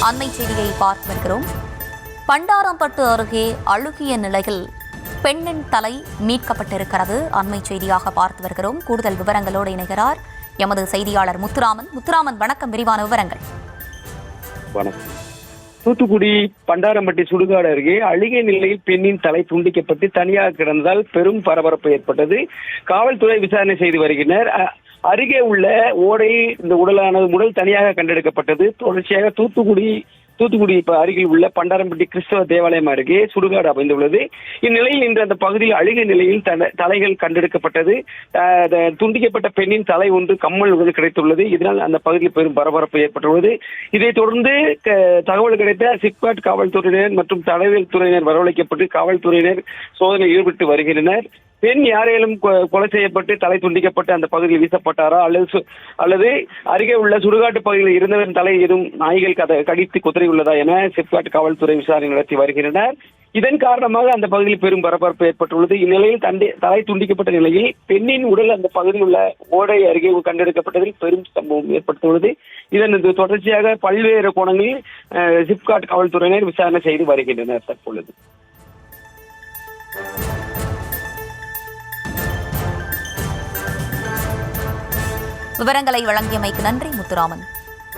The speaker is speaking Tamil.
அண்மை செய்தியை பார்த்து வருகிறோம். பண்டாரம்பட்டு அருகே அழுகிய நிலையில் பெண்ணின் தலை மீட்கப்பட்டிருக்கிறது. அண்மை செய்தியாக பார்த்து வருகிறோம். கூடுதல் விவரங்களோடு இணைகிறார் எமது செய்தியாளர் முத்துராமன். முத்துராமன், வணக்கம். விரிவான விவரங்கள். வணக்கம். தூத்துக்குடி பண்டாரம்பட்டி சுடுகாடு அருகே அழுகிய நிலையில் பெண்ணின் தலை துண்டிக்கப்பட்டு தனியாக கிடந்ததால் பெரும் பரபரப்பு ஏற்பட்டது. காவல்துறை விசாரணை செய்து வருகின்றனர். அருகே உள்ள ஓடை இந்த உடல் தனியாக கண்டெடுக்கப்பட்டது. தொடர்ச்சியாக தூத்துக்குடி அருகில் உள்ள பண்டாரம்பட்டி கிறிஸ்தவ தேவாலயம் அருகே சுடுகாடு அமைந்துள்ளது. இந்நிலையில் இன்று அந்த பகுதியில் அழுகிய நிலையில் தலைகள் கண்டெடுக்கப்பட்டது. துண்டிக்கப்பட்ட பெண்ணின் தலை ஒன்று கம்மல் கிடைத்துள்ளது. இதனால் அந்த பகுதியில் பெரும் பரபரப்பு ஏற்பட்டுள்ளது. இதைத் தொடர்ந்து தகவல் கிடைத்த சிப்காட் காவல்துறையினர் மற்றும் தடயவியல் துறையினர் வரவழைக்கப்பட்டு காவல்துறையினர் சோதனையில் ஈடுபட்டு வருகின்றனர். பெண் யாரேனும் கொலை செய்யப்பட்டு தலை துண்டிக்கப்பட்டு அந்த பகுதியில் வீசப்பட்டாரா அல்லது அருகே உள்ள சுடுகாட்டு பகுதியில் இருந்தவரின் தலை எதுவும் நாய்கள் கடித்து குதறியுள்ளதா என சிப்காட் காவல்துறை விசாரணை நடத்தி வருகின்றனர். இதன் காரணமாக அந்த பகுதியில் பெரும் பரபரப்பு ஏற்பட்டுள்ளது. இந்நிலையில் தலை துண்டிக்கப்பட்ட நிலையில் பெண்ணின் உடல் அந்த பகுதியில் உள்ள ஓடை அருகே கண்டெடுக்கப்பட்டதில் பெரும் சம்பவம் ஏற்பட்டுள்ளது. இதன் தொடர்ச்சியாக பல்வேறு கோணங்களில் சிப்காட் காவல்துறையினர் விசாரணை செய்து வருகின்றனர். தற்பொழுது விவரங்களை வழங்கியமைக்கு நன்றி முத்துராமன்.